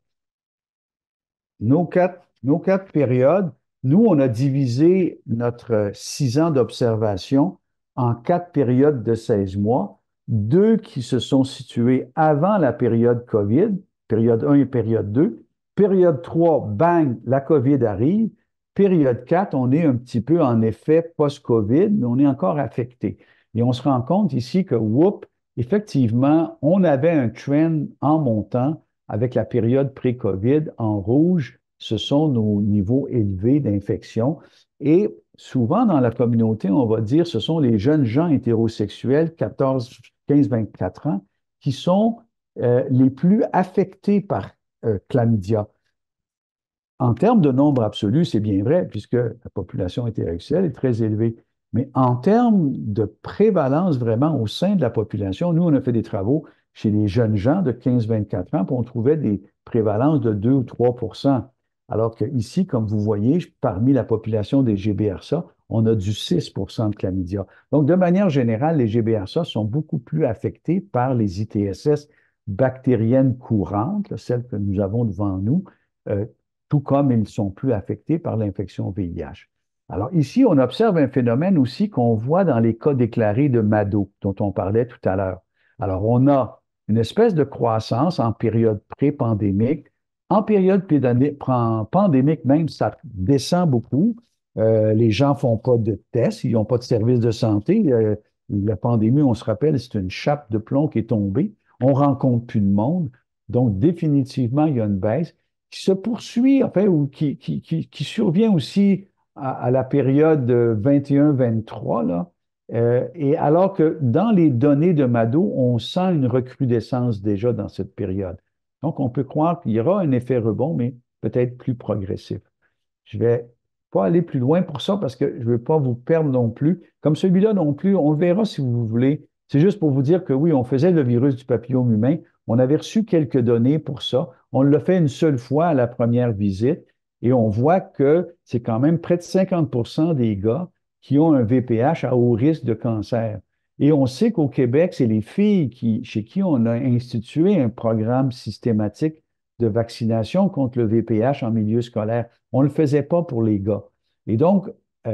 nos quatre périodes, nous, on a divisé notre 6 ans d'observation en 4 périodes de 16 mois, deux qui se sont situées avant la période COVID, période 1 et période 2. Période 3, bang, la COVID arrive. Période 4, on est un petit peu en effet post-COVID, mais on est encore affecté. Et on se rend compte ici que, whoop, effectivement, on avait un trend en montant avec la période pré-COVID. En rouge, ce sont nos niveaux élevés d'infection. Et souvent dans la communauté, on va dire ce sont les jeunes gens hétérosexuels, 14, 15, 24 ans, qui sont les plus affectés par chlamydia. En termes de nombre absolu, c'est bien vrai, puisque la population hétérosexuelle est très élevée. Mais en termes de prévalence vraiment au sein de la population, nous, on a fait des travaux chez les jeunes gens de 15-24 ans, puis on trouvait des prévalences de 2 ou 3. Alors qu'ici, comme vous voyez, parmi la population des GBRSA, on a du 6 de chlamydia. Donc, de manière générale, les GBRSA sont beaucoup plus affectés par les ITSS bactériennes courantes, celles que nous avons devant nous, euh, tout comme ils ne sont plus affectés par l'infection VIH. Alors ici, on observe un phénomène aussi qu'on voit dans les cas déclarés de MADO, dont on parlait tout à l'heure. Alors, on a une espèce de croissance en période pré-pandémique. En période pandémique même, ça descend beaucoup. Les gens ne font pas de tests, ils n'ont pas de service de santé. La pandémie, on se rappelle, c'est une chape de plomb qui est tombée. On ne rencontre plus de monde. Donc, définitivement, il y a une baisse qui se poursuit, enfin, ou qui survient aussi à la période 21-23, là. Et alors que dans les données de Mado, on sent une recrudescence déjà dans cette période. Donc, on peut croire qu'il y aura un effet rebond, mais peut-être plus progressif. Je vais pas aller plus loin pour ça parce que je ne veux pas vous perdre non plus. Comme celui-là non plus, on le verra si vous voulez. C'est juste pour vous dire que oui, on faisait le virus du papillome humain. On avait reçu quelques données pour ça. On l'a fait une seule fois à la première visite et on voit que c'est quand même près de 50 des gars qui ont un VPH à haut risque de cancer. Et on sait qu'au Québec, c'est les filles chez qui on a institué un programme systématique de vaccination contre le VPH en milieu scolaire. On ne le faisait pas pour les gars. Et donc,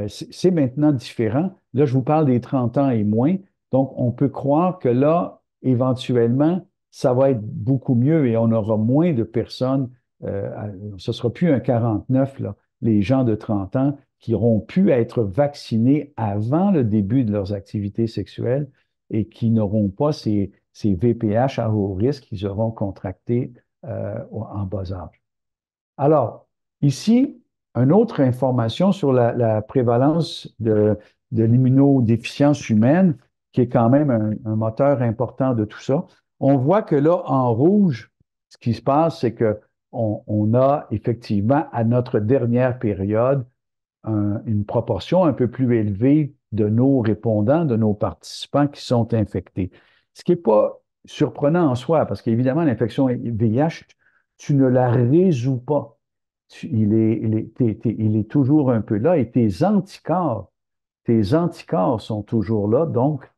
c'est maintenant différent. Là, je vous parle des 30 ans et moins. Donc, on peut croire que là, éventuellement, ça va être beaucoup mieux et on aura moins de personnes. Ce ne sera plus un 49, là, les gens de 30 ans qui auront pu être vaccinés avant le début de leurs activités sexuelles et qui n'auront pas ces VPH à haut risque qu'ils auront contractés en bas âge. Alors, ici, une autre information sur la prévalence de l'immunodéficience humaine, qui est quand même un moteur important de tout ça. On voit que là, en rouge, ce qui se passe, c'est qu'on a effectivement, à notre dernière période, une proportion un peu plus élevée de nos répondants, de nos participants qui sont infectés. Ce qui n'est pas surprenant en soi, parce qu'évidemment, l'infection VIH, tu ne la résous pas. Il est toujours un peu là et tes anticorps sont toujours là. Donc,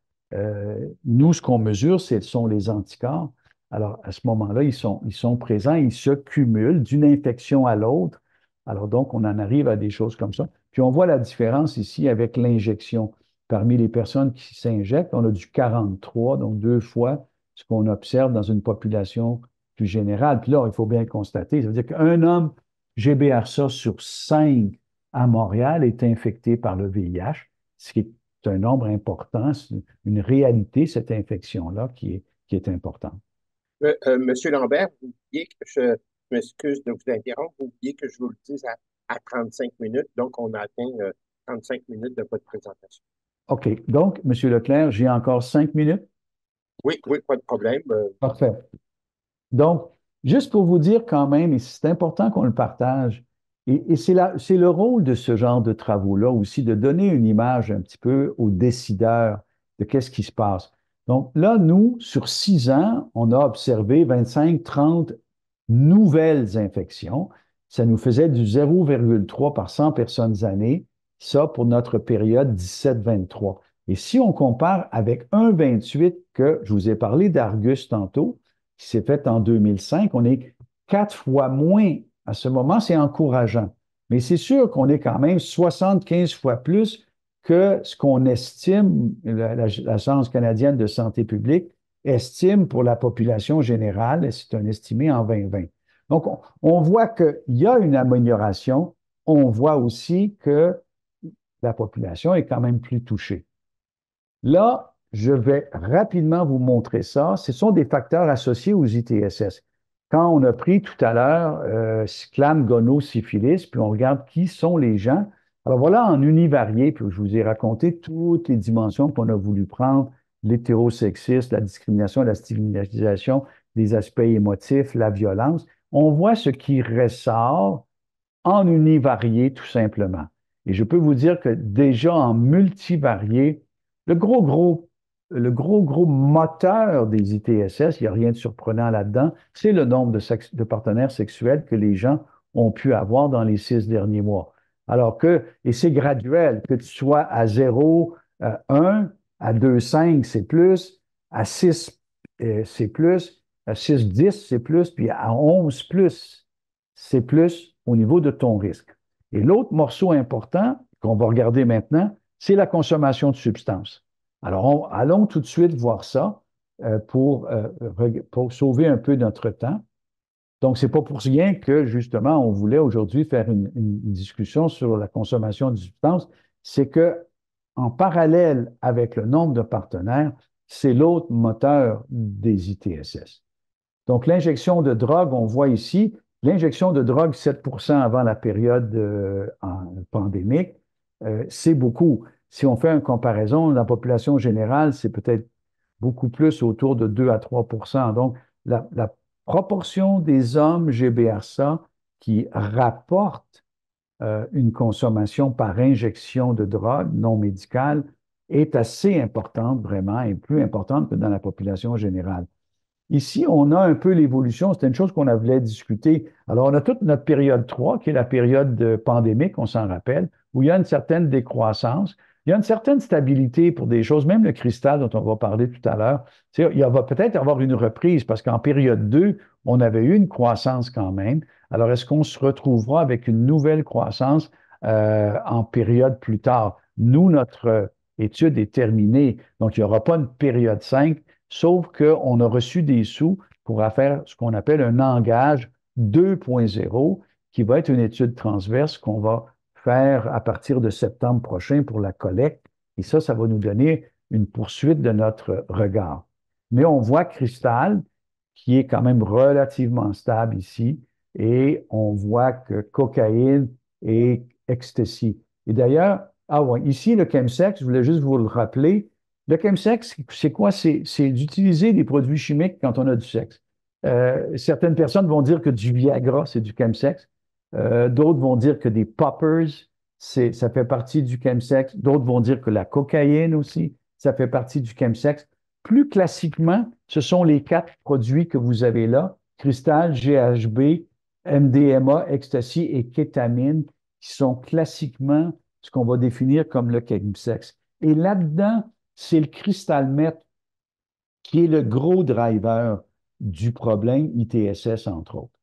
nous, ce qu'on mesure, ce sont les anticorps. Alors, à ce moment-là, ils sont présents, ils se cumulent d'une infection à l'autre. Alors, donc, on en arrive à des choses comme ça. Puis, on voit la différence ici avec l'injection. Parmi les personnes qui s'injectent, on a du 43, donc 2 fois ce qu'on observe dans une population plus générale. Puis là, il faut bien constater, ça veut dire qu'un homme GBRSA sur 5 à Montréal est infecté par le VIH, ce qui est un nombre important, c'est une réalité, cette infection-là, qui est importante. Monsieur Lambert, vous oubliez que je m'excuse de vous interrompre, vous oubliez que je vous le dise à 35 minutes, donc on a atteint 35 minutes de votre présentation. OK. Donc, M. Leclerc, j'ai encore 5 minutes. Oui, oui, pas de problème. Parfait. Donc, juste pour vous dire quand même, et c'est important qu'on le partage, et c'est le rôle de ce genre de travaux-là aussi, de donner une image un petit peu aux décideurs de qu'est-ce qui se passe. Donc là, nous, sur 6 ans, on a observé 25-30 nouvelles infections. Ça nous faisait du 0,3 par 100 personnes années, ça pour notre période 17-23. Et si on compare avec 1,28 que je vous ai parlé d'Argus tantôt, qui s'est fait en 2005, on est 4 fois moins. À ce moment, c'est encourageant. Mais c'est sûr qu'on est quand même 75 fois plus que ce qu'on estime, l'Agence canadienne de santé publique estime pour la population générale, et c'est un estimé en 2020. Donc, on voit qu'il y a une amélioration. On voit aussi que la population est quand même plus touchée. Là, je vais rapidement vous montrer ça. Ce sont des facteurs associés aux ITSS. Quand on a pris tout à l'heure cyclame, gono, syphilis, puis on regarde qui sont les gens. Alors voilà, en univarié, puis je vous ai raconté toutes les dimensions qu'on a voulu prendre, l'hétérosexisme, la discrimination, la stigmatisation, les aspects émotifs, la violence. On voit ce qui ressort en univarié, tout simplement. Et je peux vous dire que déjà en multivarié, le gros moteur des ITSS, il n'y a rien de surprenant là-dedans, c'est le nombre de partenaires sexuels que les gens ont pu avoir dans les 6 derniers mois. Alors que, et c'est graduel, que tu sois à 0, 1, à 2, 5, c'est plus, à 6, c'est plus, à 6, 10, c'est plus, puis à 11, plus, c'est plus au niveau de ton risque. Et l'autre morceau important qu'on va regarder maintenant, c'est la consommation de substances. Alors, allons tout de suite voir ça pour sauver un peu notre temps. Donc, ce n'est pas pour rien que, justement, on voulait aujourd'hui faire une discussion sur la consommation de substances. C'est que, en parallèle avec le nombre de partenaires, c'est l'autre moteur des ITSS. Donc, l'injection de drogue, on voit ici, l'injection de drogue 7% avant la période pandémique, c'est beaucoup. Si on fait une comparaison, la population générale, c'est peut-être beaucoup plus autour de 2 à 3%. Donc, la proportion des hommes GBRSA qui rapportent une consommation par injection de drogue non médicale est assez importante, vraiment, et plus importante que dans la population générale. Ici, on a un peu l'évolution. C'était une chose qu'on voulu discuter. Alors, on a toute notre période 3, qui est la période pandémique, on s'en rappelle, où il y a une certaine décroissance. Il y a une certaine stabilité pour des choses, même le cristal dont on va parler tout à l'heure. Il va peut-être avoir une reprise parce qu'en période 2, on avait eu une croissance quand même. Alors, est-ce qu'on se retrouvera avec une nouvelle croissance en période plus tard? Nous, notre étude est terminée, donc il n'y aura pas une période 5. Sauf qu'on a reçu des sous pour faire ce qu'on appelle un engage 2.0, qui va être une étude transverse qu'on va faire à partir de septembre prochain pour la collecte. Et ça va nous donner une poursuite de notre regard. Mais on voit Cristal, qui est quand même relativement stable ici, et on voit que cocaïne et ecstasy. Et d'ailleurs, ah ouais, ici, le chemsex, je voulais juste vous le rappeler, le chemsex, c'est quoi? C'est d'utiliser des produits chimiques quand on a du sexe. Certaines personnes vont dire que du Viagra, c'est du chemsex. D'autres vont dire que des poppers, ça fait partie du chemsex. D'autres vont dire que la cocaïne aussi, ça fait partie du chemsex. Plus classiquement, ce sont les 4 produits que vous avez là, cristal, GHB, MDMA, ecstasy et kétamine, qui sont classiquement ce qu'on va définir comme le chemsex. Et là-dedans, c'est le cristal meth qui est le gros driver du problème ITSS, entre autres.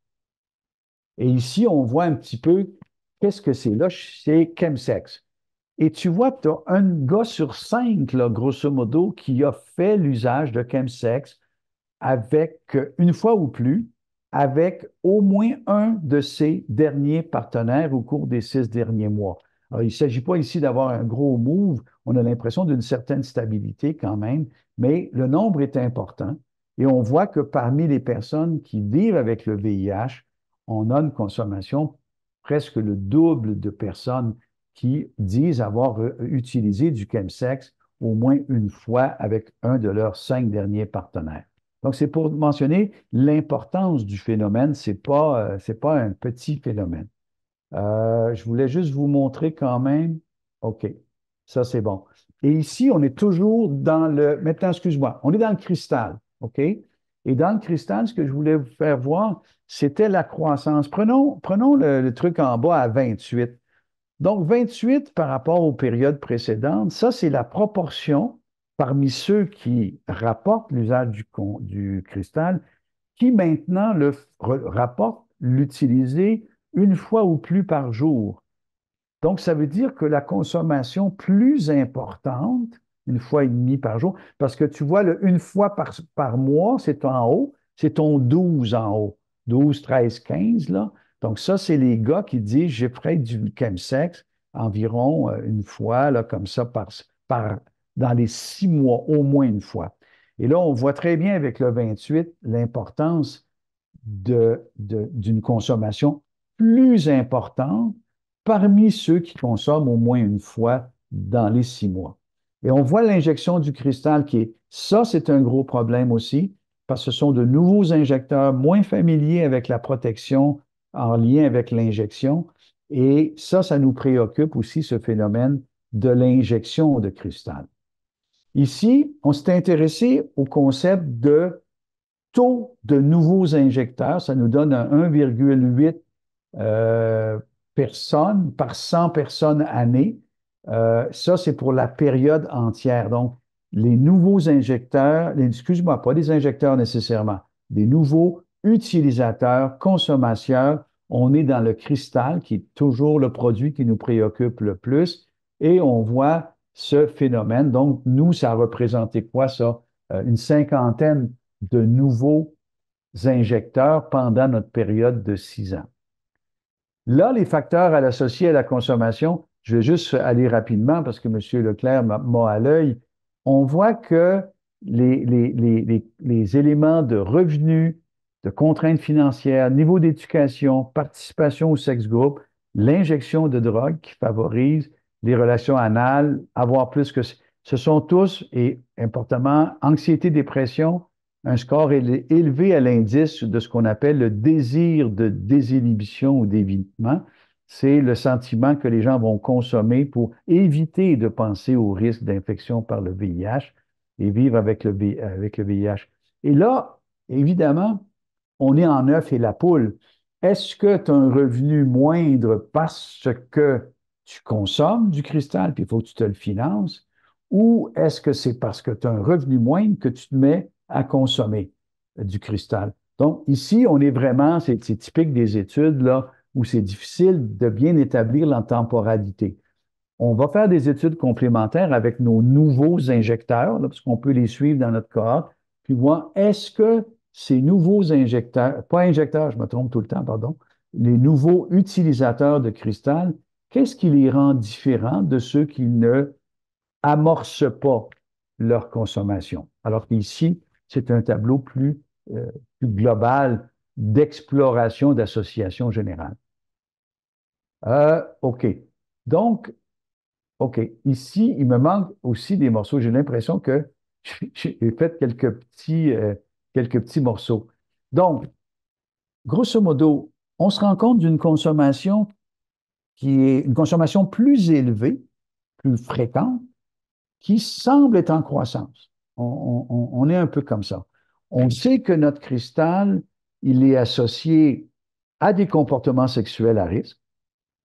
Et ici, on voit un petit peu qu'est-ce que c'est là, c'est chemsex. Et tu vois que tu as un gars sur 5, là, grosso modo, qui a fait l'usage de chemsex avec une fois ou plus, avec au moins un de ses derniers partenaires au cours des 6 derniers mois. Alors, il ne s'agit pas ici d'avoir un gros move, on a l'impression d'une certaine stabilité quand même, mais le nombre est important et on voit que parmi les personnes qui vivent avec le VIH, on a une consommation presque le double de personnes qui disent avoir utilisé du chemsex au moins une fois avec un de leurs 5 derniers partenaires. Donc, c'est pour mentionner l'importance du phénomène. C'est pas un petit phénomène. Je voulais juste vous montrer quand même. OK, ça c'est bon. Et ici, on est toujours dans le. Maintenant, excuse-moi, on est dans le cristal. OK? Et dans le cristal, ce que je voulais vous faire voir, c'était la croissance. Prenons le truc en bas à 28. Donc, 28 par rapport aux périodes précédentes, ça, c'est la proportion parmi ceux qui rapportent l'usage du cristal qui maintenant rapportent l'utiliser une fois ou plus par jour. Donc, ça veut dire que la consommation plus importante, une fois et demie par jour, parce que tu vois, une fois par mois, c'est en haut, c'est ton 12 en haut. 12, 13, 15, là. Donc, ça, c'est les gars qui disent, je ferai du chemsex environ une fois, là, comme ça, par dans les 6 mois, au moins une fois. Et là, on voit très bien avec le 28 l'importance d'une consommation plus importante parmi ceux qui consomment au moins une fois dans les 6 mois. Et on voit l'injection du cristal ça, c'est un gros problème aussi, parce que ce sont de nouveaux injecteurs moins familiers avec la protection en lien avec l'injection. Et ça nous préoccupe aussi, ce phénomène de l'injection de cristal. Ici, on s'est intéressé au concept de taux de nouveaux injecteurs. Ça nous donne un 1,8 personnes par 100 personnes année. Ça, c'est pour la période entière. Donc, les nouveaux injecteurs, excuse-moi, pas des injecteurs nécessairement, des nouveaux utilisateurs, consommateurs, on est dans le cristal, qui est toujours le produit qui nous préoccupe le plus, et on voit ce phénomène. Donc, nous, ça a représenté quoi, ça? Une cinquantaine de nouveaux injecteurs pendant notre période de 6 ans. Là, les facteurs à l'associer à la consommation, je vais juste aller rapidement parce que M. Leclerc m'a à l'œil. On voit que les éléments de revenus, de contraintes financières, niveau d'éducation, participation au sexe groupe, l'injection de drogue qui favorise les relations anales, avoir plus que... Ce sont tous, et importantement, anxiété, dépression, un score élevé à l'indice de ce qu'on appelle le désir de désinhibition ou d'évitement. C'est le sentiment que les gens vont consommer pour éviter de penser au risque d'infection par le VIH et vivre avec le VIH. Et là, évidemment, on est en œuf et la poule. Est-ce que tu as un revenu moindre parce que tu consommes du cristal, puis il faut que tu te le finances, ou est-ce que c'est parce que tu as un revenu moindre que tu te mets à consommer du cristal? Donc, ici, on est vraiment, c'est typique des études là, où c'est difficile de bien établir la temporalité. On va faire des études complémentaires avec nos nouveaux injecteurs, là, parce qu'on peut les suivre dans notre cohorte, puis voir est-ce que ces nouveaux injecteurs, pas injecteurs, je me trompe tout le temps, pardon, les nouveaux utilisateurs de cristal, qu'est-ce qui les rend différents de ceux qui ne amorcent pas leur consommation? Alors qu'ici, c'est un tableau plus global d'exploration d'association générale. OK. Donc, OK. Ici, il me manque aussi des morceaux. J'ai l'impression que j'ai fait quelques petits morceaux. Donc, grosso modo, on se rend compte d'une consommation qui est une consommation plus élevée, plus fréquente, qui semble être en croissance. On est un peu comme ça. On sait que notre cristal, il est associé à des comportements sexuels à risque,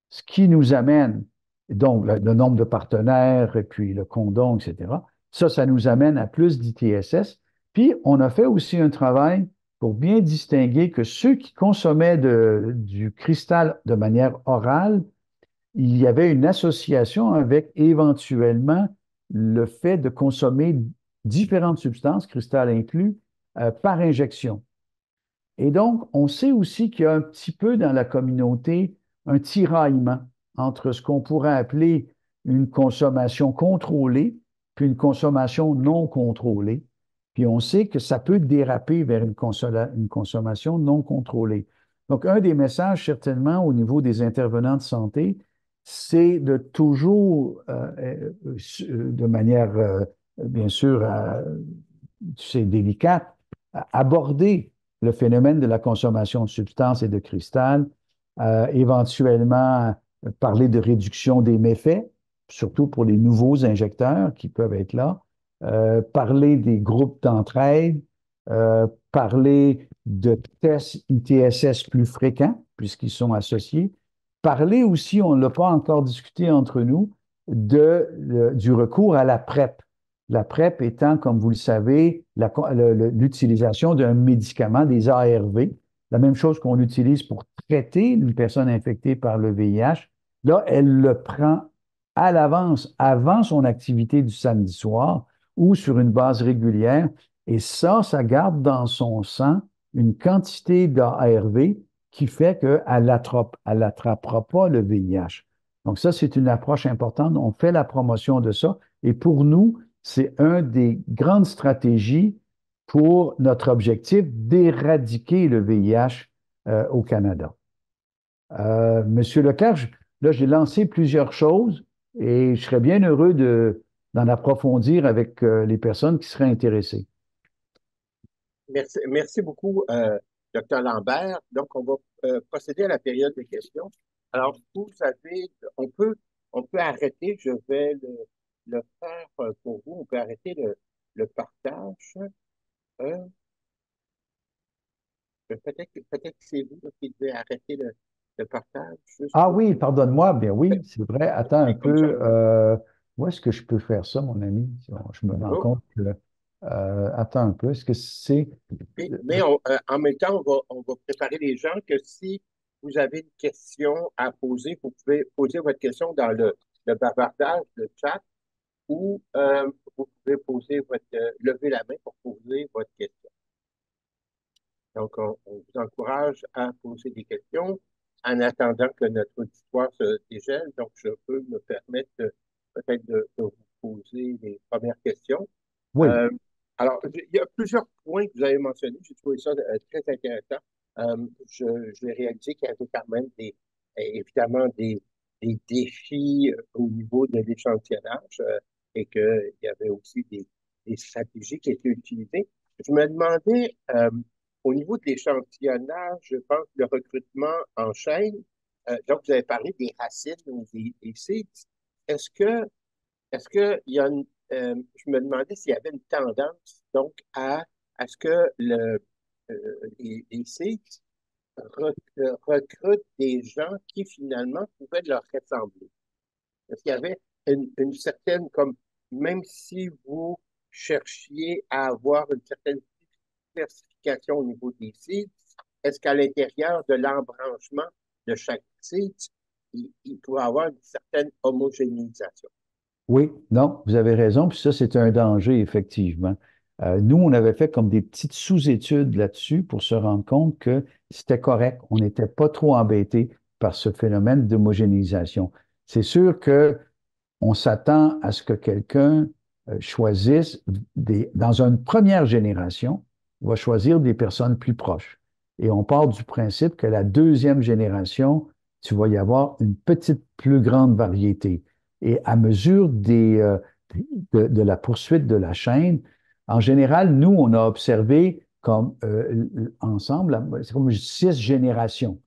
ce qui nous amène, donc le nombre de partenaires et puis le condom, etc. Ça nous amène à plus d'ITSS. Puis, on a fait aussi un travail pour bien distinguer que ceux qui consommaient du cristal de manière orale, il y avait une association avec éventuellement le fait de consommer différentes substances, cristal inclus, par injection. Et donc, on sait aussi qu'il y a un petit peu dans la communauté un tiraillement entre ce qu'on pourrait appeler une consommation contrôlée puis une consommation non contrôlée. Puis on sait que ça peut déraper vers une consommation non contrôlée. Donc, un des messages, certainement, au niveau des intervenants de santé, c'est de toujours, de manière, bien sûr, c'est délicate, aborder le phénomène de la consommation de substances et de cristal, éventuellement parler de réduction des méfaits, surtout pour les nouveaux injecteurs qui peuvent être là, parler des groupes d'entraide, parler de tests ITSS plus fréquents, puisqu'ils sont associés, parler aussi, on ne l'a pas encore discuté entre nous, du recours à la PrEP. La PrEP étant, comme vous le savez, l'utilisation d'un médicament, des ARV, la même chose qu'on utilise pour traiter une personne infectée par le VIH. Là, elle le prend à l'avance, avant son activité du samedi soir ou sur une base régulière. Et ça garde dans son sang une quantité d'ARV qui fait qu'elle n'attrapera pas le VIH. Donc ça, c'est une approche importante. On fait la promotion de ça. Et pour nous, c'est une des grandes stratégies pour notre objectif d'éradiquer le VIH au Canada. Monsieur Leclerc, là, j'ai lancé plusieurs choses et je serais bien heureux d'en approfondir avec les personnes qui seraient intéressées. Merci beaucoup, Dr. Lambert. Donc, on va procéder à la période de questions. Alors, vous avez, on peut arrêter, je vais le faire pour vous. On peut arrêter le partage. Euh, peut-être que c'est vous là, qui devez arrêter le partage. Juste Ah pour oui, pardonne-moi, bien oui, c'est vrai. Attends un comme ça. peu. Où est-ce que je peux faire ça, mon ami? Je me rends Oh. compte que. Attends un peu. Est-ce que c'est. Mais en même temps, on va préparer les gens que si vous avez une question à poser, vous pouvez poser votre question dans le bavardage, le chat, ou vous pouvez lever la main pour poser votre question. Donc, on vous encourage à poser des questions en attendant que notre auditoire se dégèle. Donc, je peux me permettre peut-être de vous poser les premières questions. Oui, Euh, alors, il y a plusieurs points que vous avez mentionnés. J'ai trouvé ça très intéressant. J'ai réalisé qu'il y avait quand même évidemment des défis au niveau de l'échantillonnage et qu'il y avait aussi des stratégies qui étaient utilisées. Je me demandais, au niveau de l'échantillonnage, je pense que le recrutement en chaîne, donc vous avez parlé des racines ou des seeds. Est-ce que est-ce qu'il y a je me demandais s'il y avait une tendance donc à ce que les sites recrutent des gens qui finalement pouvaient leur ressembler. Est-ce qu'il y avait une certaine, comme même si vous cherchiez à avoir une certaine diversification au niveau des sites, est-ce qu'à l'intérieur de l'embranchement de chaque site, il pourrait avoir une certaine homogénéisation? oui, non, vous avez raison. Puis ça, c'est un danger, effectivement. Nous, on avait fait comme des petites sous-études là-dessus pour se rendre compte que c'était correct. On n'était pas trop embêté par ce phénomène d'homogénéisation. C'est sûr que on s'attend à ce que quelqu'un choisisse dans une première génération, va choisir des personnes plus proches. Et on part du principe que la deuxième génération, tu vas y avoir une petite plus grande variété. Et à mesure de la poursuite de la chaîne, en général, nous, on a observé comme ensemble, c'est comme 6 générations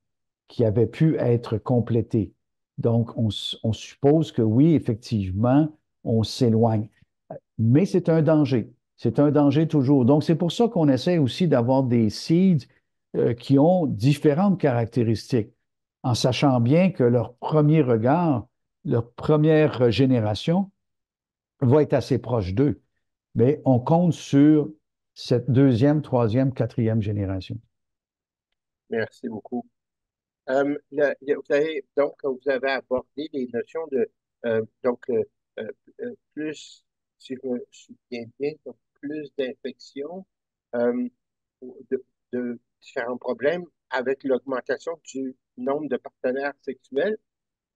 qui avaient pu être complétées. Donc, on suppose que oui, effectivement, on s'éloigne. Mais c'est un danger. C'est un danger toujours. Donc, c'est pour ça qu'on essaie aussi d'avoir des seeds qui ont différentes caractéristiques, en sachant bien que leur premier regard, leur première génération va être assez proche d'eux. Mais on compte sur cette deuxième, troisième, quatrième génération. Merci beaucoup. Vous avez abordé les notions de donc euh, plus, si je me souviens bien, donc plus d'infections, euh, de, de différents problèmes avec l'augmentation du nombre de partenaires sexuels.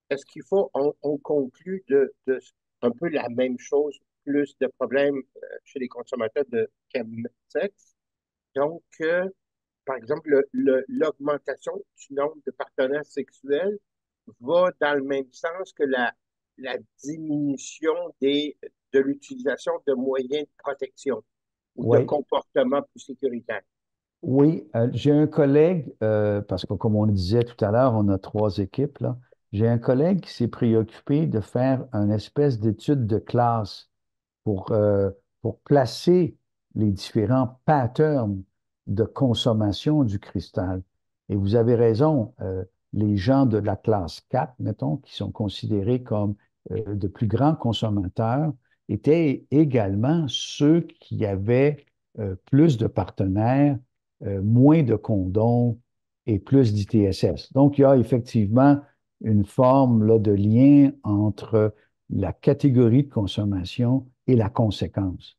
Est-ce qu'il faut, on conclut de un peu la même chose, plus de problèmes chez les consommateurs de chemsex? Donc, par exemple, l'augmentation du nombre de partenaires sexuels va dans le même sens que la diminution de l'utilisation de moyens de protection ou de Oui. comportements plus sécuritaires. Oui, j'ai un collègue, parce que comme on le disait tout à l'heure, on a 3 équipes là. J'ai un collègue qui s'est préoccupé de faire une espèce d'étude de classe pour, euh, pour classer les différents patterns de consommation du cristal. Et vous avez raison, les gens de la classe 4, mettons, qui sont considérés comme de plus grands consommateurs, étaient également ceux qui avaient plus de partenaires, moins de condoms et plus d'ITSS. Donc, il y a effectivement une forme là, de lien entre la catégorie de consommation et la conséquence.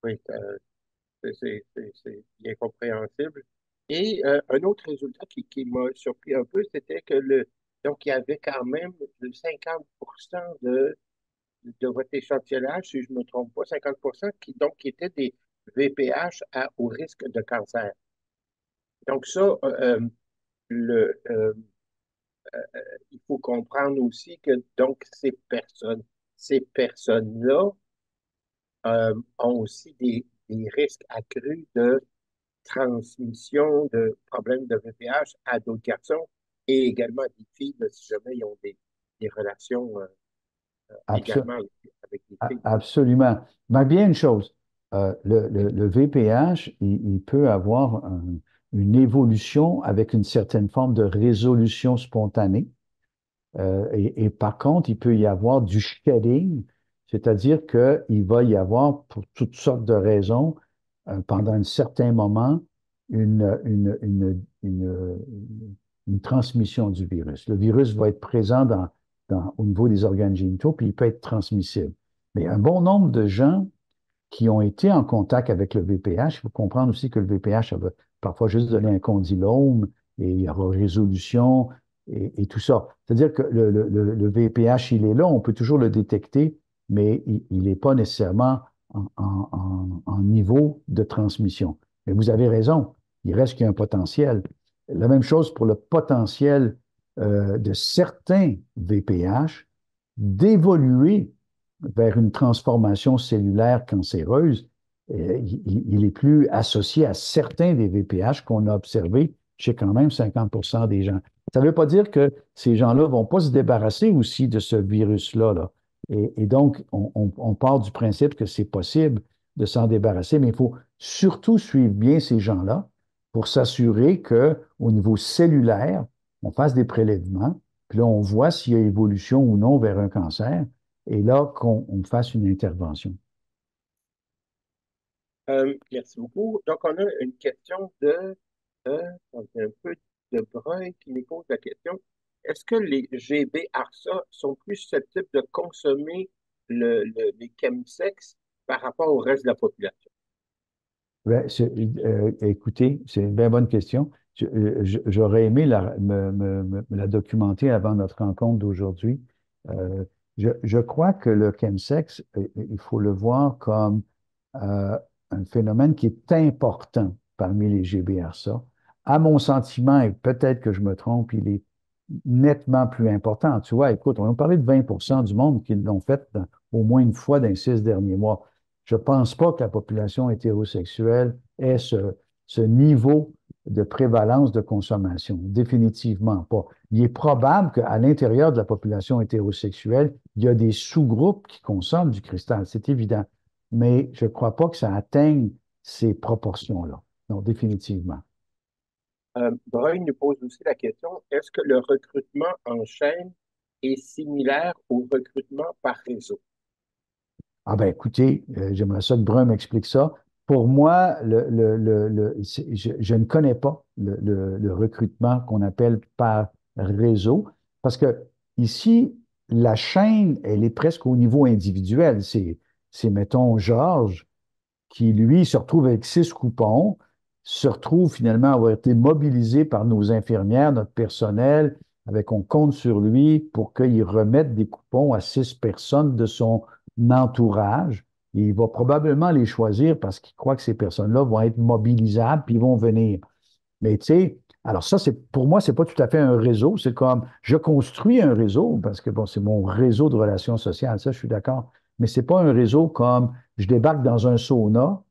Oui, c'est bien compréhensible. Et un autre résultat qui m'a surpris un peu, c'était que donc il y avait quand même 50% de votre échantillonnage, si je ne me trompe pas, 50% qui étaient des VPH au risque de cancer. Donc ça, le, il faut comprendre aussi que donc ces personnes-là ont aussi des risques accrus de transmission de problèmes de VPH à d'autres garçons et également à des filles, là, si jamais ils ont des relations Abso- également avec des filles. Absolument. Mais bien une chose, le VPH, il peut avoir une évolution avec une certaine forme de résolution spontanée. Et par contre, il peut y avoir du shedding, c'est-à-dire qu'il va y avoir, pour toutes sortes de raisons, pendant un certain moment, une, une, une, une, une transmission du virus. Le virus va être présent au niveau des organes génitaux, puis il peut être transmissible. Mais un bon nombre de gens qui ont été en contact avec le VPH. Il faut comprendre aussi que le VPH, ça va parfois juste donner un condylome et il y aura résolution et tout ça. C'est-à-dire que le VPH, il est là, on peut toujours le détecter, mais il n'est pas nécessairement en niveau de transmission. Mais vous avez raison, il reste qu'il y a un potentiel. La même chose pour le potentiel de certains VPH d'évoluer vers une transformation cellulaire cancéreuse, il est plus associé à certains des VPH qu'on a observés chez quand même 50% des gens. Ça ne veut pas dire que ces gens-là ne vont pas se débarrasser aussi de ce virus-là, là. Et donc, on part du principe que c'est possible de s'en débarrasser, mais il faut surtout suivre bien ces gens-là pour s'assurer qu'au niveau cellulaire, on fasse des prélèvements, puis là, on voit s'il y a évolution ou non vers un cancer, et là, qu'on fasse une intervention. Merci beaucoup. Donc, on a une question un peu de Breuil qui nous pose la question. Est-ce que les GB-ARSA sont plus susceptibles de consommer les chemsex par rapport au reste de la population? Ouais, écoutez, c'est une bien bonne question. J'aurais aimé me la documenter avant notre rencontre d'aujourd'hui. Euh, je crois que le chemsex, il faut le voir comme un phénomène qui est important parmi les GBRSA. À mon sentiment, et peut-être que je me trompe, il est nettement plus important. Tu vois, écoute, on a parlé de 20% du monde qui l'ont fait au moins une fois dans les 6 derniers mois. Je ne pense pas que la population hétérosexuelle ait ce niveau de prévalence de consommation. Définitivement pas. Il est probable qu'à l'intérieur de la population hétérosexuelle, il y a des sous-groupes qui consomment du cristal, c'est évident. Mais je ne crois pas que ça atteigne ces proportions-là. Non, définitivement. Breuil nous pose aussi la question, est-ce que le recrutement en chaîne est similaire au recrutement par réseau? Ah ben écoutez, j'aimerais ça que Brun m'explique ça. Pour moi, je ne connais pas le recrutement qu'on appelle par réseau, parce que ici, la chaîne, elle est presque au niveau individuel. Mettons, Georges, qui, lui, se retrouve avec 6 coupons, se retrouve finalement à avoir été mobilisé par nos infirmières, notre personnel, avec on compte sur lui pour qu'il remette des coupons à 6 personnes de son entourage. Et il va probablement les choisir parce qu'il croit que ces personnes-là vont être mobilisables puis ils vont venir. Mais tu sais, alors ça, pour moi, c'est pas tout à fait un réseau. C'est comme je construis un réseau parce que bon, c'est mon réseau de relations sociales, ça, je suis d'accord. Mais c'est pas un réseau comme je débarque dans un sauna,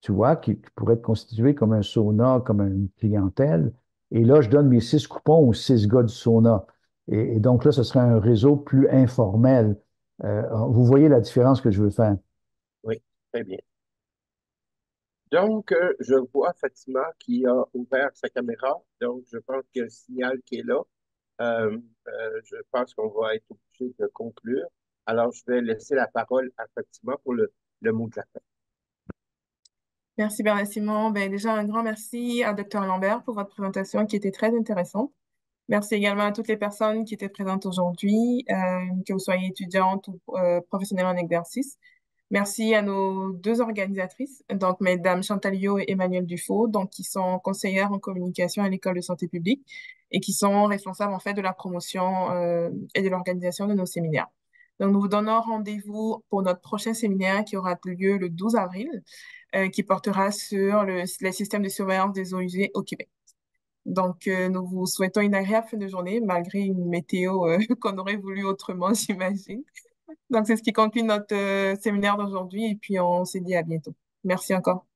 tu vois, qui pourrait être constitué comme un sauna, comme une clientèle. Et là, je donne mes 6 coupons aux 6 gars du sauna. Et donc là, ce serait un réseau plus informel. Vous voyez la différence que je veux faire. Oui, très bien. Donc, je vois Fatima qui a ouvert sa caméra. Donc, je pense qu'il y a un signal qui est là. Je pense qu'on va être obligé de conclure. Alors, je vais laisser la parole à Fatima pour le mot de la fin. Merci Bernard Simon. Ben, déjà, un grand merci à Dr Lambert pour votre présentation qui était très intéressante. Merci également à toutes les personnes qui étaient présentes aujourd'hui, que vous soyez étudiantes ou professionnelles en exercice. Merci à nos deux organisatrices, donc Mesdames Chantal Liot et Emmanuel Dufaux, donc qui sont conseillères en communication à l'École de santé publique et qui sont responsables en fait de la promotion et de l'organisation de nos séminaires. Donc, nous vous donnons rendez-vous pour notre prochain séminaire qui aura lieu le 12 avril, qui portera sur les systèmes de surveillance des eaux usées au Québec. Donc, nous vous souhaitons une agréable fin de journée, malgré une météo qu'on aurait voulu autrement, j'imagine. Donc, c'est ce qui conclut notre séminaire d'aujourd'hui et puis on se dit à bientôt. Merci encore.